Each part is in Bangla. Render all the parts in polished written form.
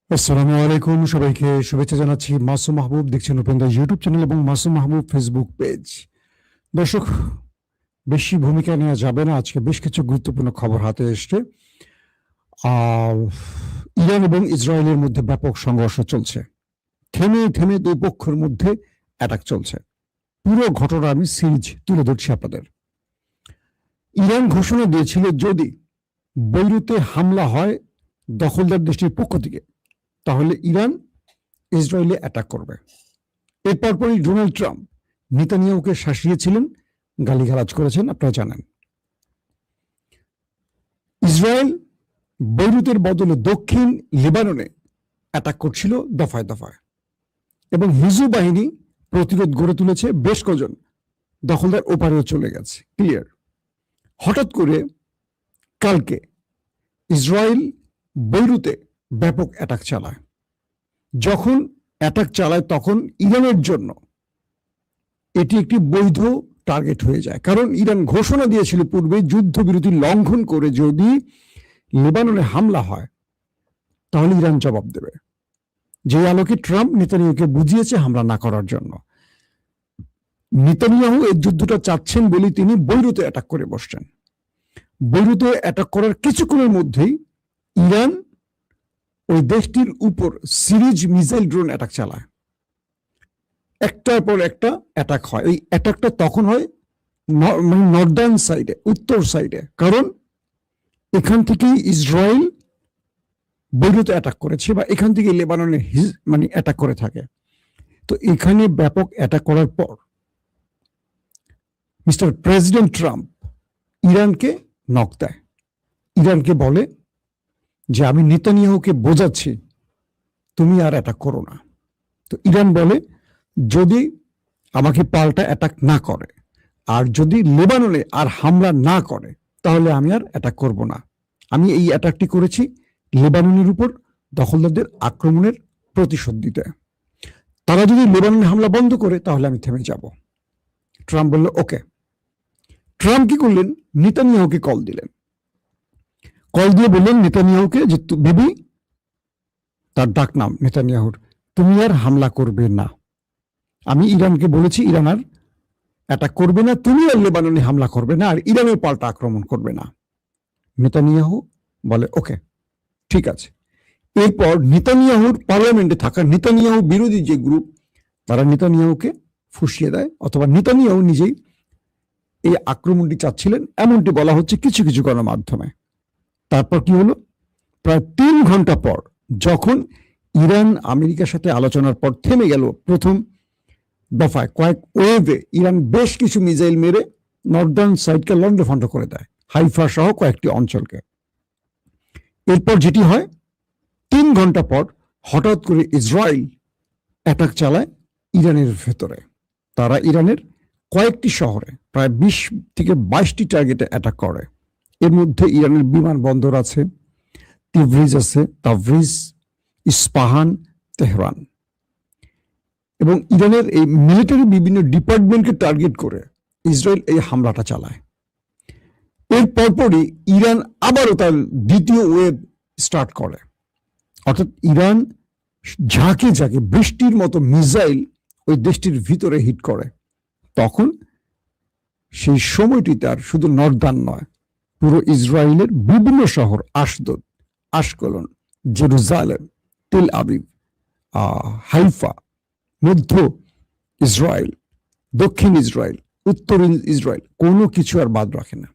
আসসালামু আলাইকুম, সবাইকে শুভেচ্ছা জানাচ্ছি। মাসুম মাহবুব দেখছেন ওপেন দ্য ইউটিউব চ্যানেল এবং মাসুম মাহবুব ফেসবুক পেজ। দর্শক, বেশি ভূমিকা নেওয়া যাবে না, আজকে বেশ কিছু গুরুত্বপূর্ণ খবর হাতে এসছে। ইরান এবং ইসরায়েলের মধ্যে ব্যাপক সংঘর্ষ চলছে, থেমে থেমে দুই পক্ষের মধ্যে অ্যাটাক চলছে। পুরো ঘটনা আমি সিরিজ তুলে ধরছি আপনাদের। ইরান ঘোষণা দিয়েছিল যদি বৈরুতে হামলা হয় দখলদার দেশটির পক্ষ থেকে, তাহলে ইরান ইসরায়েলে অ্যাটাক করবে। এর পরপরই ডোনাল্ড ট্রাম্প নেতানিয়াহুকে শাসিয়েছিলেন, গালিগালাজ করেছেন, আপনারা জানেন। ইসরায়েল বৈরুতের বদলে দক্ষিণ লেবাননে অ্যাটাক করছিল দফায় দফায়, এবং হিজবুল বাহিনী প্রতিরোধ গড়ে তুলেছে, বেশ কজন দখলদার ওপারেও চলে গেছে। ক্লিয়ার। হঠাৎ করে কালকে ইসরায়েল বৈরুতে ব্যাপক অ্যাটাক চালায়। যখন অ্যাটাক চালায় তখন ইরানের জন্য এটি একটি বৈধ টার্গেট হয়ে যায়, কারণ ইরান ঘোষণা দিয়েছিল পূর্বে যুদ্ধবিরতি লঙ্ঘন করে যদি লেবাননে হামলা হয় তাহলে ইরান জবাব দেবে। যে আলোকে ট্রাম্প নেতানিয়াহুকে বুঝিয়েছে হামলা না করার জন্য। নেতানিয়াহু এই যুদ্ধটা চাচ্ছেন বলে তিনি বৈরুতে অ্যাটাক করে বসছেন। বৈরুতে অ্যাটাক করার কিছুক্ষণের মধ্যেই ইরান ওই দেশটির উপর সিরিজ মিসাইল ড্রোন অ্যাটাক চালায়। একটার পর একটা অ্যাটাক হয়। এই অ্যাটাকটা তখন হয় নর্দার্ন সাইডে, উত্তর সাইডে, কারণ এখান থেকেই ইসরায়েল বৈরুতে অ্যাটাক করেছে বা এখান থেকে লেবাননে অ্যাটাক করে থাকে। তো এখানে ব্যাপক অ্যাটাক করার পর মিস্টার প্রেসিডেন্ট ট্রাম্প ইরানকে নক দেয়। ইরানকে বলে যে আমি নেতানিয়াহুকে বোঝাচ্ছি তুমি আর অ্যাটাক করো না। তো ইরান বলে যদি আমাকে পাল্টা অ্যাটাক না করে আর যদি লেবাননে আর হামলা না করে তাহলে আমি আর অ্যাটাক করব না। আমি এই অ্যাটাকটি করেছি লেবাননের উপর দখলদারদের আক্রমণের প্রতিশোধ দিতে। তারা যদি লেবাননে হামলা বন্ধ করে তাহলে আমি থেমে যাব। ট্রাম্প বলল ওকে। ট্রাম্প কি করলেন, নেতানিয়াহুকে কল দিলেন। কল দিয়ে বললেন নেতানিয়াহুকে যে বেবি, তার ডাক নাম নেতানিয়াহুর, তুমি আর হামলা করবে না। আমি ইরানকে বলেছি ইরান আর অ্যাটাক করবে না, তুমি আর লেবাননে হামলা করবে না, আর ইরানের পাল্টা আক্রমণ করবে না। নেতানিয়াহু বলে ওকে, ঠিক আছে। এরপর নেতানিয়াহুর পার্লামেন্টে থাকা নেতানিয়াহু বিরোধী যে গ্রুপ, তারা নেতানিয়াহুকে ফুসিয়ে দেয়, অথবা নেতানিয়াহু নিজেই এই আক্রমণটি চাচ্ছিলেন এমনটি বলা হচ্ছে কিছু কিছু গণমাধ্যমে। তারপর কি হলো, প্রায় 3 ঘন্টা পর যখন ইরান আমেরিকার সাথে আলোচনার পর থেমে গেল, প্রথম দফায় কয়েক ওয়েভে ইরান বেশ কিছু মিসাইল মেরে নর্দার্ন সাইডকে লন্ডভন্ড করে দেয়, হাইফা সহ কয়েকটি অঞ্চলকে। এরপর যেটি হয়, 3 ঘন্টা পর হঠাৎ করে ইসরায়েল অ্যাটাক চালায় ইরানের ভেতরে। তারা ইরানের কয়েকটি শহরে প্রায় 20 থেকে 22টি টার্গেটে অ্যাটাক করে। এর মধ্যে ইরানের বিমানবন্দর আছে, তিভরিজ আছে, তাবরিজ, ইস্পাহান, তেহরান, এবং ইরানের এই মিলিটারি বিভিন্ন ডিপার্টমেন্টকে টার্গেট করে ইসরায়েল এই হামলাটা চালায়। এর পরপরই ইরান আবারও তার দ্বিতীয় ওয়েভ স্টার্ট করে, অর্থাৎ ইরান ঝাঁকে ঝাঁকে বৃষ্টির মতো মিসাইল ওই দেশটির ভিতরে হিট করে। তখন সেই সময়টিতে আর শুধু নর্দার্ন নয়, পুরো ইসরায়েলের বিভিন্ন শহর, Ashdod, Ashkelon, Jerusalem, Tel Aviv, Haifa, মধ্য ইসরায়েল, দক্ষিণ ইসরায়েল, উত্তর ইসরায়েল, কোনো কিছু আর বাদ রাখে না।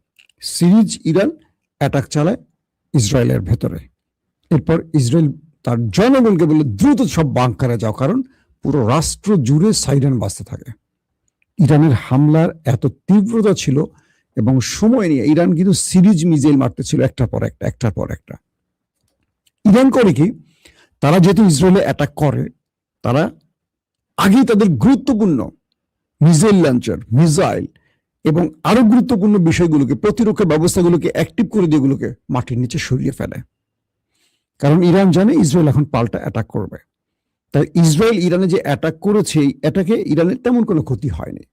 সিরিজ ইরান অ্যাটাক চালায় ইসরায়েলের ভেতরে। এরপর ইসরায়েল তার জনগণকে বলে দ্রুত সব বাংকারে যাও, কারণ পুরো রাষ্ট্র জুড়ে সাইরেন বাজতে থাকে। ইরানের হামলার এত তীব্রতা ছিল এবং সময় নিয়ে ইরান কিন্তু সিরিজ মিসাইল মারতেছিল একটার পর একটা, একটার পর একটা। ইরান করে কি, তারা যেহেতু ইসরায়েলে অ্যাটাক করে, তারা আগেই তাদের গুরুত্বপূর্ণ মিসাইল লঞ্চার, মিসাইল এবং আরো গুরুত্বপূর্ণ বিষয়গুলোকে, প্রতিরক্ষা ব্যবস্থাগুলোকে অ্যাক্টিভ করে দিয়ে এগুলোকে মাটির নিচে সরিয়ে ফেলে। কারণ ইরান জানে ইসরায়েল এখন পাল্টা অ্যাটাক করবে। তাই ইসরায়েল ইরানে যে অ্যাটাক করেছে, এই অ্যাটাকে ইরানের তেমন কোনো ক্ষতি হয়নি।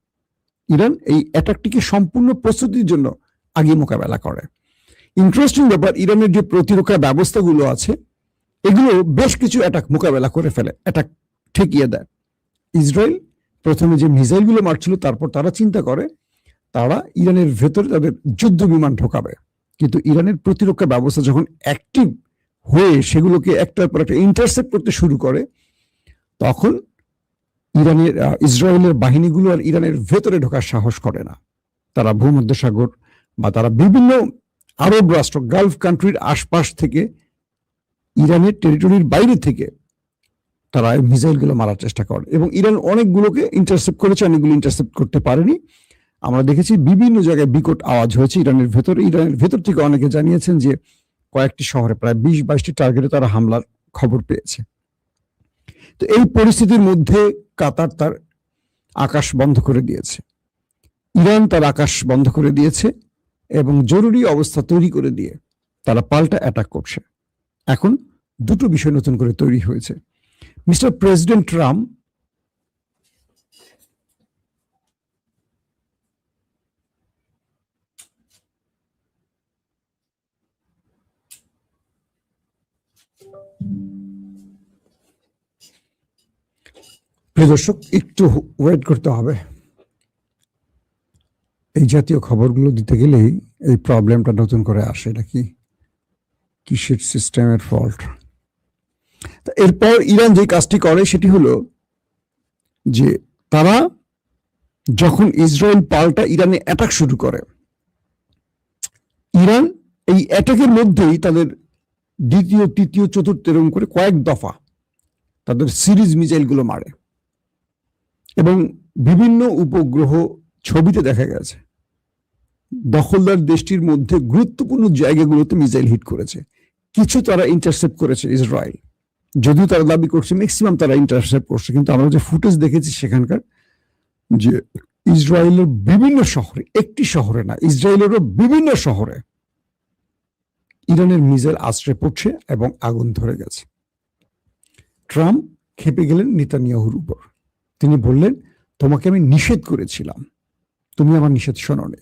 ইরান এই অ্যাটাকটিকে সম্পূর্ণ প্রস্তুতির জন্য আগে মোকাবেলা করে। ইন্টারেস্টিং ব্যাপার, ইরানের যে প্রতিরক্ষা ব্যবস্থাগুলো আছে এগুলো বেশ কিছু অ্যাটাক মোকাবেলা করে ফেলে, অ্যাটাক ঠেকিয়ে দেয়। ইসরায়েল প্রথমে যে মিসাইলগুলো মারছিল, তারপর তারা চিন্তা করে তারা ইরানের ভেতরে তাদের যুদ্ধ বিমান ঢোকাবে, কিন্তু ইরানের প্রতিরক্ষা ব্যবস্থা যখন অ্যাক্টিভ হয়ে সেগুলোকে একটার পর একটা ইন্টারসেপ্ট করতে শুরু করে, তখন ইসরায়েলের বাহিনীগুলো আর ইরানের ভেতরে ঢোকার সাহস করে না। তারা ভূমধ্যসাগর বা তারা বিভিন্ন আরব রাষ্ট্র, গালফ কান্ট্রির আশপাশ থেকে, ইরানের টেরিটরির বাইরে থেকে তারা মিসাইলগুলো মারার চেষ্টা করে, এবং ইরান অনেকগুলোকে ইন্টারসেপ্ট করেছে, অনেকগুলো ইন্টারসেপ্ট করতে পারেনি। আমরা দেখেছি বিভিন্ন জায়গায় বিকট আওয়াজ হয়েছে ইরানের ভেতর থেকে অনেকে জানিয়েছেন যে কয়েকটি শহরে প্রায় 20-22টি টার্গেটে তারা হামলার খবর পেয়েছে। তো এই পরিস্থিতির মধ্যে কাতার তার আকাশ বন্ধ করে দিয়েছে, ইরান তার আকাশ বন্ধ করে দিয়েছে, এবং জরুরি অবস্থা তৈরি করে দিয়ে তারা পাল্টা অ্যাটাক করছে। এখন দুটো বিষয় নতুন করে তৈরি হয়েছে। মিস্টার প্রেসিডেন্ট ট্রাম্প প্রিয় দর্শক, একটু ওয়েট করতে হবে। এই জাতীয় খবরগুলো দিতে গেলেই এই প্রবলেমটা নতুন করে আসে, এটা কি কিসের সিস্টেমের ফল্ট। এরপর ইরান যে কাজটি করে সেটি হলো যে তারা যখন ইসরায়েল পাল্টা ইরানে অ্যাটাক শুরু করে, ইরান এই অ্যাটাকের মধ্যেই তাদের দ্বিতীয়, তৃতীয়, চতুর্থ এরকম করে কয়েক দফা তাদের সিরিজ মিসাইলগুলো মারে, এবং বিভিন্ন উপগ্রহ ছবিতে দেখা গেছে দখলদার দেশটির মধ্যে গুরুত্বপূর্ণ জায়গাগুলোতে মিসাইল হিট করেছে। কিছু তারা ইন্টারসেপ্ট করেছে ইসরায়েল, যদিও তারা দাবি করছে ম্যাক্সিমাম তারা ইন্টারসেপ্ট করছে, কিন্তু আমরা যে ফুটেজ দেখেছি সেখানকার যে ইসরায়েলের বিভিন্ন শহরে, একটি শহরে না, ইসরায়েলেরও বিভিন্ন শহরে ইরানের মিসাইল আশ্রয় পড়ছে এবং আগুন ধরে গেছে। ট্রাম্প খেপে গেলেন নেতানিয়াহুর উপর। তিনি বললেন, তোমাকে আমি নিষেধ করেছিলাম, তুমি আমার নিষেধ শোনোনি।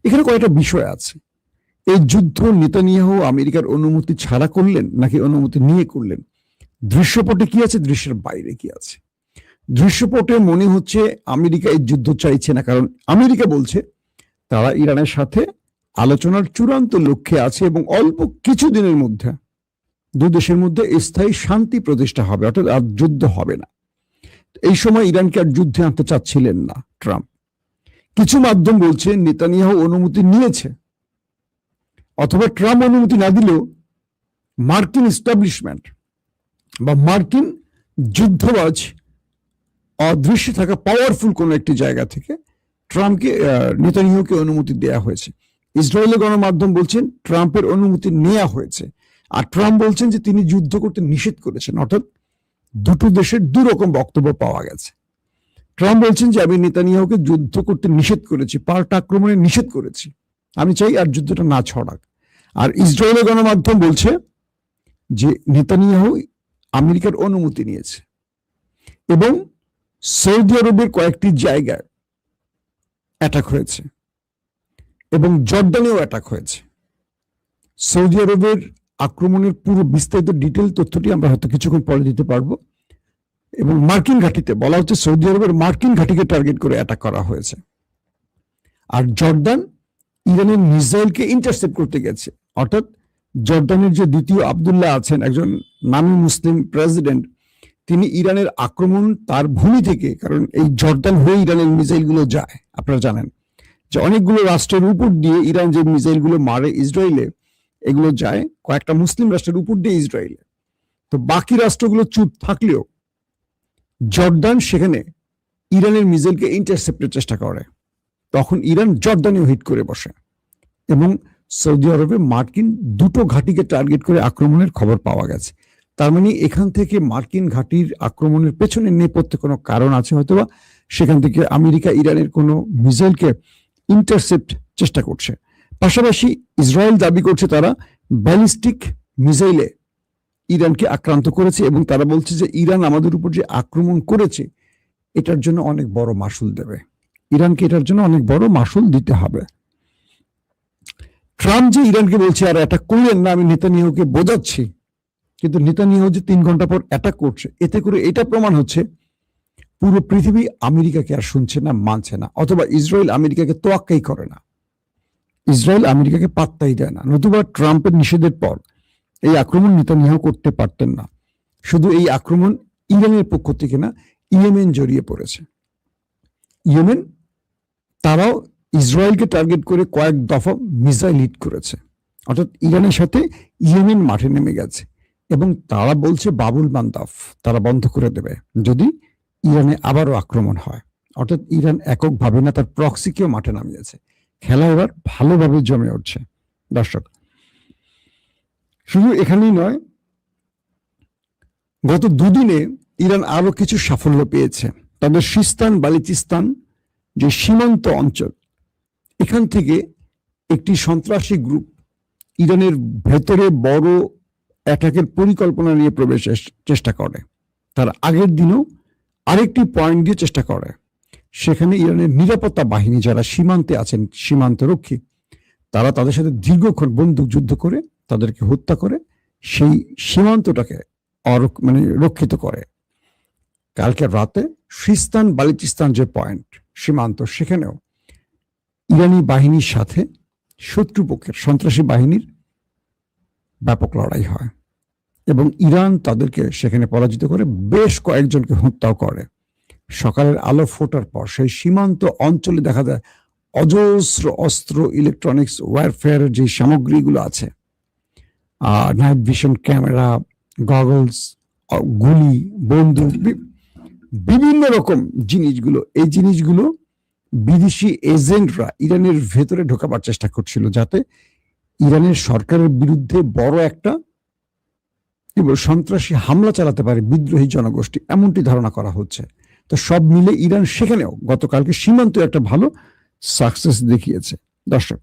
এখানে কয়েকটা বিষয় আছে। এই যুদ্ধ নেতানিয়াহু আমেরিকার অনুমতি ছাড়া করলেন নাকি অনুমতি নিয়ে করলেন? দৃশ্যপটে কি আছে, দৃশ্যের বাইরে কি আছে? দৃশ্যপটে মনে হচ্ছে আমেরিকা এই যুদ্ধ চাইছে না, কারণ আমেরিকা বলছে তারা ইরানের সাথে আলোচনার চূড়ান্ত লক্ষ্যে আছে এবং অল্প কিছুদিনের মধ্যে দুই দেশের মধ্যে স্থায়ী শান্তি প্রতিষ্ঠা হবে, অর্থাৎ আর যুদ্ধ হবে না। এই সময় ইরানকে আর যুদ্ধে আনতে চাচ্ছিলেন না ট্রাম্প। কিছু মাধ্যম বলছে নেতানিয়াহু অনুমতি নিয়েছে, অথবা ট্রাম্প অনুমতি না দিলেও মার্কিন এস্টাবলিশমেন্ট বা মার্কিন যুদ্ধবাজ অদৃশ্যে থাকা পাওয়ারফুল কোন একটি জায়গা থেকে ট্রাম্পকে, নেতানিয়াহুকে অনুমতি দেয়া হয়েছে। ইসরায়েলের গণমাধ্যম বলছেন ট্রাম্পের অনুমতি নেওয়া হয়েছে, আর ট্রাম্প বলছেন যে তিনি যুদ্ধ করতে নিষেধ করেছেন। অর্থাৎ দুটো দেশের দুরকম বক্তব্য পাওয়া গেছে। ট্রাম্প বলছেন যে আমি নেতানিয়াহুকে যুদ্ধ করতে নিষেধ করেছি, পাল্টা আক্রমণে নিষেধ করেছি, আমি চাই আর যুদ্ধটা না ছড়াক। আর ইসরায়েলের গণমাধ্যম বলছে যে নেতানিয়াহু আমেরিকার অনুমতি নিয়েছে, এবং সৌদি আরবের কয়েকটি জায়গায় অ্যাটাক হয়েছে, এবং জর্ডানেও অ্যাটাক হয়েছে। সৌদি আরবের আক্রমণের পুরো বিস্তারিত ডিটেল তথ্যটি আমরা হয়তো কিছুক্ষণ পরে দিতে পারবো। এবং মার্কিন ঘাঁটিতে বলা হচ্ছে সৌদি আরবের মার্কিন ঘাঁটিকে টার্গেট করে অ্যাটাক করা হয়েছে। আর জর্ডান ইরানের মিসাইলকে ইন্টারসেপ্ট করতে গেছে, অর্থাৎ জর্ডানের যে দ্বিতীয় আব্দুল্লাহ আছেন, একজন নামী মুসলিম প্রেসিডেন্ট, তিনি ইরানের আক্রমণ তার ভূমি থেকে, কারণ এই জর্ডান হয়ে ইরানের মিসাইলগুলো যায়, আপনারা জানেন যে অনেকগুলো রাষ্ট্রের উপর দিয়ে ইরান যে মিসাইলগুলো মারে ইসরায়েলে, এগুলো যায় কয়েকটা মুসলিম রাষ্ট্রের উপর দিয়ে ইসরায়েলে। তো বাকি রাষ্ট্রগুলো চুপ থাকলেও জর্ডান সেখানে ইরানের মিসাইলকে ইন্টারসেপ্টের চেষ্টা করে, তখন ইরান জর্ডানেও হিট করে বসে, এবং সৌদি আরবে মার্কিন দুটো ঘাঁটিকে টার্গেট করে আক্রমণের খবর পাওয়া গেছে। তার মানে এখান থেকে মার্কিন ঘাঁটির আক্রমণের পেছনে নেপথ্যে কোনো কারণ আছে, হয়তোবা সেখান থেকে আমেরিকা ইরানের কোনো মিসাইলকে ইন্টারসেপ্ট চেষ্টা করছে। পাশাপাশি ইসরায়েল দাবি করছে তারা ব্যালিস্টিক মিসাইলে ইরানকে আক্রান্ত করেছে, এবং তারা বলছে যে ইরান আমাদের উপর যে আক্রমণ করেছে এটার জন্য অনেক বড় মাসুল দেবে, ইরানকে এটার জন্য অনেক বড় মাসুল দিতে হবে। ট্রাম্প যে ইরানকে বলছে আর এটা করলেন না, আমি নেতানিয়াহুকে বোঝাচ্ছি, কিন্তু নেতানিয়াহু যে 3 ঘন্টা পর অ্যাটাক করছে, এতে করে এটা প্রমাণ হচ্ছে পুরো পৃথিবী আমেরিকাকে আর শুনছে না, মানছে না, অথবা ইসরায়েল আমেরিকাকে তোয়াক্কাই করে না, ইসরায়েল আমেরিকাকে পাত্তাই দেয় না। নতুবা ট্রাম্পের নিষেধের পর এই আক্রমণ নেতানিয়াহু করতে পারতেন না। শুধু এই আক্রমণ ইরানের পক্ষ থেকে না, ইয়েমেন জড়িয়ে পড়েছে। ইয়েমেন তারাও ইসরায়েলকে টার্গেট করে কয়েক দফা মিসাইল হিট করেছে, অর্থাৎ ইরানের সাথে ইয়েমেন মাঠে নেমে গেছে, এবং তারা বলছে বাবুল মান্দাফ তারা বন্ধ করে দেবে যদি ইরানে আবারও আক্রমণ হয়। অর্থাৎ ইরান এককভাবে না, তার প্রক্সিকেও মাঠে নামিয়েছে। খেলা এবার ভালোভাবে জমে উঠছে। দর্শক, শুধু এখানেই নয়, গত দুদিনে ইরান আরো কিছু সাফল্য পেয়েছে। তাদের সিস্তান বালুচিস্তান যে সীমান্ত অঞ্চল, এখান থেকে একটি সন্ত্রাসী গ্রুপ ইরানের ভেতরে বড় অ্যাটাকের পরিকল্পনা নিয়ে প্রবেশের চেষ্টা করে। তার আগের দিনও আরেকটি পয়েন্ট দিয়ে চেষ্টা করে। সেখানে ইরানের নিরাপত্তা বাহিনী যারা সীমান্তে আছেন, সীমান্তরক্ষী, তারা তাদের সাথে দীর্ঘক্ষণ বন্দুক যুদ্ধ করে তাদেরকে হত্যা করে সেই সীমান্তটাকে রক্ষিত করে। কালকে রাতে সিস্তান বালুচিস্তান যে পয়েন্ট সীমান্ত, সেখানেও ইরানি বাহিনীর সাথে শত্রুপক্ষের সন্ত্রাসী বাহিনীর ব্যাপক লড়াই হয়, এবং ইরান তাদেরকে সেখানে পরাজিত করে বেশ কয়েকজনকে হত্যাও করে। সকালের আলো ফোটার পর সেই সীমান্ত অঞ্চলে দেখা যায় অজস্র অস্ত্র, ইলেকট্রনিক্স ওয়ারফেয়ারের যে সামগ্রীগুলো আছে, নাইট ভিশন ক্যামেরা, গগলস, গুলি, বন্দুক, বিভিন্ন রকম জিনিসগুলো, এই জিনিসগুলো বিদেশি এজেন্টরা ইরানের ভেতরে ঢোকাবার চেষ্টা করছিল, যাতে ইরানের সরকারের বিরুদ্ধে বড় একটা সন্ত্রাসী হামলা চালাতে পারে বিদ্রোহী জনগোষ্ঠী, এমনটি ধারণা করা হচ্ছে। তো সব মিলে ইরান সেখানেও গতকালকে সীমান্ত একটা ভালো সাকসেস দেখিয়েছে। দর্শক,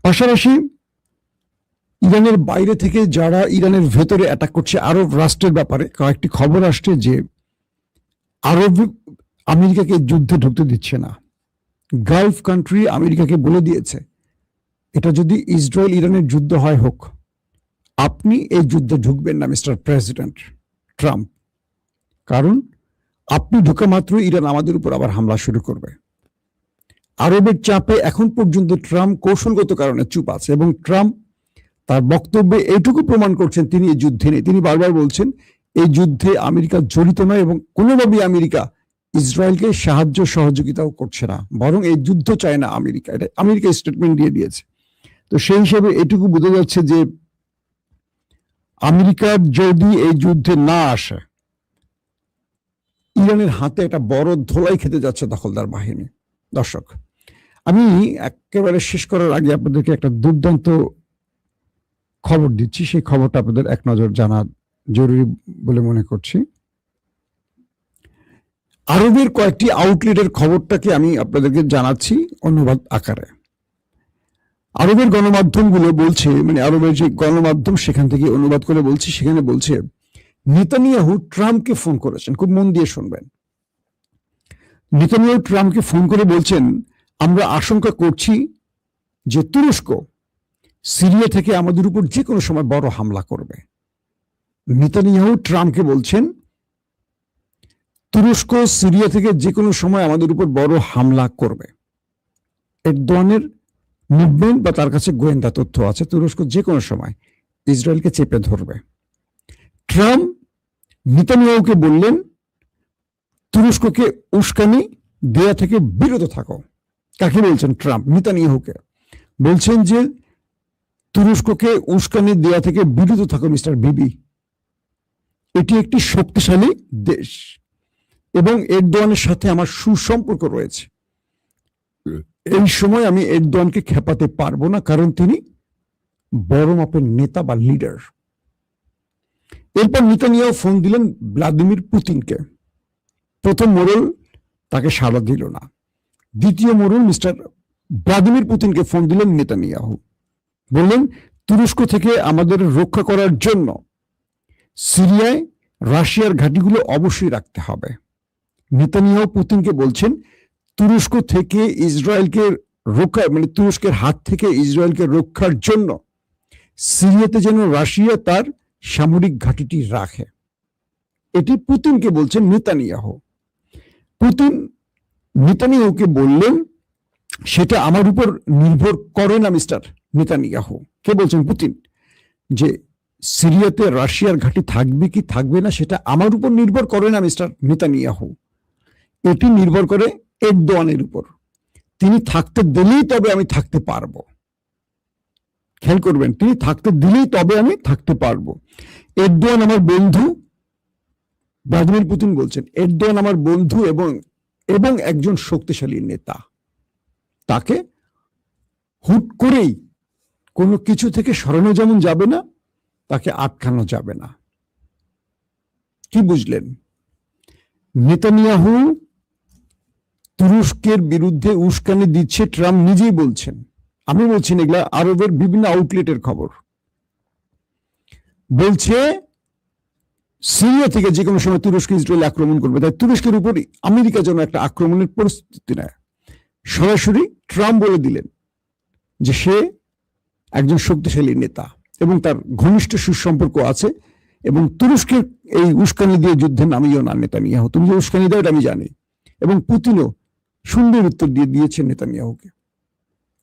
পাশাপাশি ইরানের বাইরে থেকে যারা ইরানের ভেতরে অ্যাটাক করছে আরব রাষ্ট্রের ব্যাপারে কয়েকটি খবর আসছে যে আরব আমেরিকাকে যুদ্ধে ঢুকতে দিচ্ছে না। গালফ কান্ট্রি আমেরিকাকে বলে দিয়েছে, এটা যদি ইসরায়েল ইরানের যুদ্ধ হয় হোক, আপনি এই যুদ্ধে ঢুকবেন না মিস্টার প্রেসিডেন্ট ট্রাম্প, কারণ আপনি ঢোকা মাত্র ইরান আমাদের উপর আবার হামলা শুরু করবে। আরবের চাপে এখন পর্যন্ত ট্রাম্প কৌশলগত কারণে চুপ আছে, এবং ট্রাম্প তার বক্তব্যে এইটুকু প্রমাণ করছেন তিনি এই যুদ্ধে নেই। তিনি বারবার বলছেন এই যুদ্ধে আমেরিকা জড়িত নয়, এবং কোনোভাবেই আমেরিকা ইসরায়েলকে সাহায্য সহযোগিতাও করছে না, বরং এই যুদ্ধ চায় না আমেরিকা। এটা আমেরিকা স্টেটমেন্ট দিয়ে দিয়েছে। তো সেই হিসেবে এটুকু বোঝা যাচ্ছে যে আমেরিকার যদি এই যুদ্ধে না আসে, ইরানের হাতে একটা বড় ধোলাই খেতে যাচ্ছে দখলদার বাহিনী। দর্শক, আমি একেবারে শেষ করার আগে আপনাদেরকে একটা দুর্দান্ত খবর দিচ্ছি, সেই খবরটা আপনাদের এক নজর জানা জরুরি বলে মনে করছি। আরবের কয়েকটি আউটলেটের খবরটাকে আমি আপনাদেরকে জানাচ্ছি অনুবাদ আকারে। আরবের গণমাধ্যমগুলো বলছে, আরবের যে গণমাধ্যম সেখান থেকে অনুবাদ করে বলছি, সেখানে বলছে নেতানিয়াহু ট্রাম্পকে ফোন করেছেন। খুব মন দিয়ে শুনবেন। নেতানিয়াহু ট্রাম্পকে ফোন করে বলছেন, আমরা আশঙ্কা করছি যে তুরস্ক সিরিয়া থেকে আমাদের উপর যে কোনো সময় বড় হামলা করবে। নেতানিয়াহু ট্রাম্পকে বলছেন তুরস্ক সিরিয়া থেকে যে কোনো সময় আমাদের উপর বড় হামলা করবে। এরদোয়ানের মুভমেন্ট বা তার কাছে গোয়েন্দা তথ্য আছে, তুরস্ক যে কোনো সময় ইসরায়েলকে চেপে ধরবে। ট্রাম্প নেতানিয়াহুকে বললেন তুরস্ককে উস্কানি দেয়া থেকে বিরত থাকো। কাকে বলছেন? ট্রাম্প নেতানিয়াহুকে বলছেন যে তুরস্ককে উস্কানি দেয়া থেকে বিরত থাকো মিস্টার বিবি, এটি একটি শক্তিশালী দেশ এবং এরদোয়ানের সাথে আমার সুসম্পর্ক রয়েছে। এই সময় আমি এরদোয়ানকে খেপাতে পারবো না, কারণ তিনি বড় মাপের নেতা বা লিডার। এরপর নেতানিয়াহু ফোন দিলেন ভ্লাদিমির পুতিনকে। প্রথম মোড়ল তাকে সাড়া দিল না। দ্বিতীয় মোড়ল মিস্টার ভ্লাদিমির পুতিনকে ফোন দিলেন নেতানিয়াহু, বললেন তুরস্ক থেকে আমাদের রক্ষা করার জন্য সিরিয়ায় রাশিয়ার ঘাঁটিগুলো অবশ্যই রাখতে হবে। নেতানিয়াহু পুতিনকে বলছেন তুরস্ক থেকে ইসরায়েলকে রক্ষা, তুরস্কের হাত থেকে ইসরায়েলকে রক্ষার জন্য সিরিয়াতে যেন রাশিয়া তার সামরিক ঘাঁটিটি রাখে। এটি পুতিনকে বলছেন নেতানিয়াহু। পুতিন নেতানিয়াহুকে বললেন সেটা আমার উপর নির্ভর করে না মিস্টার নেতানিয়াহু। কে বলছেন? পুতিন। যে সিরিয়াতে রাশিয়ার ঘাঁটি থাকবে কি থাকবে না সেটা আমার উপর নির্ভর করে না মিস্টার নেতানিয়াহু, এটি নির্ভর করে এরদোয়ানের উপর। তিনি থাকতে দিলেই তবে আমি থাকতে পারবো। খেয়াল করবেন, তিনি থাকতে দিলেই তবে আমি থাকতে পারবো। এরদোয়ান আমার বন্ধু, ভ্লাদিমির পুতিন বলছেন এরদোয়ান আমার বন্ধু এবং একজন শক্তিশালী নেতা। তাকে হুট করেই কোনো কিছু থেকে সরানো যেমন যাবে না, তাকে আটকানো যাবে না। কি বুঝলেন? নেতানিয়াহু তুরস্কের বিরুদ্ধে উস্কানি দিচ্ছে, ট্রাম্প নিজেই বলছেন। আমি বলছি এগুলা আরবের বিভিন্ন আউটলেটের খবর। বলছে সিরিয়া থেকে যে কোনো সময় তুরস্ক ইসরায়েল আক্রমণ করবে, তাই তুরস্কের উপর আমেরিকা যেন একটা আক্রমণের প্রস্তুতি নেয়। সরাসরি ট্রাম্প বলে দিলেন যে সে একজন শক্তিশালী নেতা এবং তার ঘনিষ্ঠ সুসম্পর্ক আছে, এবং তুরস্কের এই উস্কানি দিয়ে যুদ্ধে নামিও না নেতানিয়াহু। তুমি যে উস্কানি দাও এটা আমি জানি। এবং পুতিনও সুন্দর উত্তর দিয়ে দিয়েছেন নেতানিয়াহুকে।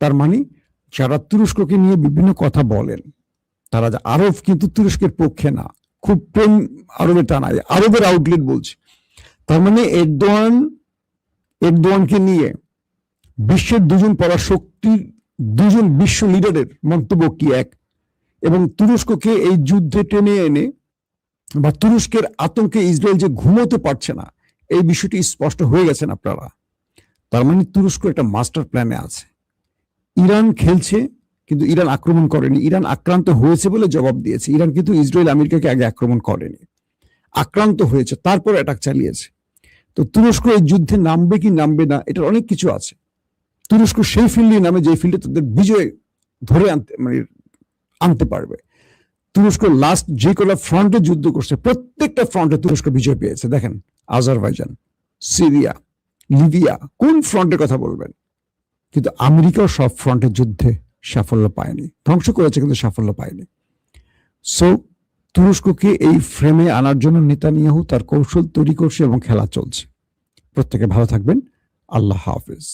তার মানে যারা তুরস্ককে নিয়ে বিভিন্ন কথা বলেন তারা আরব কিন্তু তুরস্কের পক্ষে না, খুব প্রেম আরবের টানায়, আরবের আউটলেট বলছে। তার মানে এরদোয়ানকে নিয়ে বিশ্বের দুজন পরাশক্তির, দুজন বিশ্ব লিডারের মন্তব্য কি এক, এবং তুরস্ককে এই যুদ্ধে টেনে এনে বা তুরস্কের আতঙ্কে ইসরায়েল যে ঘুমোতে পারছে না, এই বিষয়টি স্পষ্ট হয়ে গেছেন আপনারা। তার মানে তুরস্ক একটা মাস্টার প্ল্যানে আছে। ইরান খেলছে কিন্তু ইরান আক্রমণ করেনি, ইরান আক্রান্ত হয়েছে বলে জবাব দিয়েছে। ইরান কিন্তু ইসরায়েল আমেরিকাকে আগে আক্রমণ করেনি, আক্রান্ত হয়েছে তারপর অ্যাটাক চালিয়েছে। তো তুরস্ক এই যুদ্ধে নামবে কি নামবে না, এটার অনেক কিছু আছে। তুরস্ক সেই ফিল্ডে নামে যে ফিল্ডে তাদের বিজয় ধরে আনতে পারবে। তুরস্ক লাস্ট যে কটা ফ্রন্টে যুদ্ধ করছে প্রত্যেকটা ফ্রন্টে তুরস্ক বিজয় পেয়েছে। দেখেন আজারবাইজান, সিরিয়া, লিবিয়া, কোন ফ্রন্টের কথা বলবেন? কিন্তু আমেরিকাও সব ফ্রন্টের যুদ্ধে সাফল্য পায়নি, ধ্বংস করেছে কিন্তু সাফল্য পায়নি। সো তুরস্ককে এই ফ্রেমে আনার জন্য নেতানিয়াহু তার কৌশল তৈরি করছে এবং খেলা চলছে। প্রত্যেকে ভালো থাকবেন। আল্লাহ হাফেজ।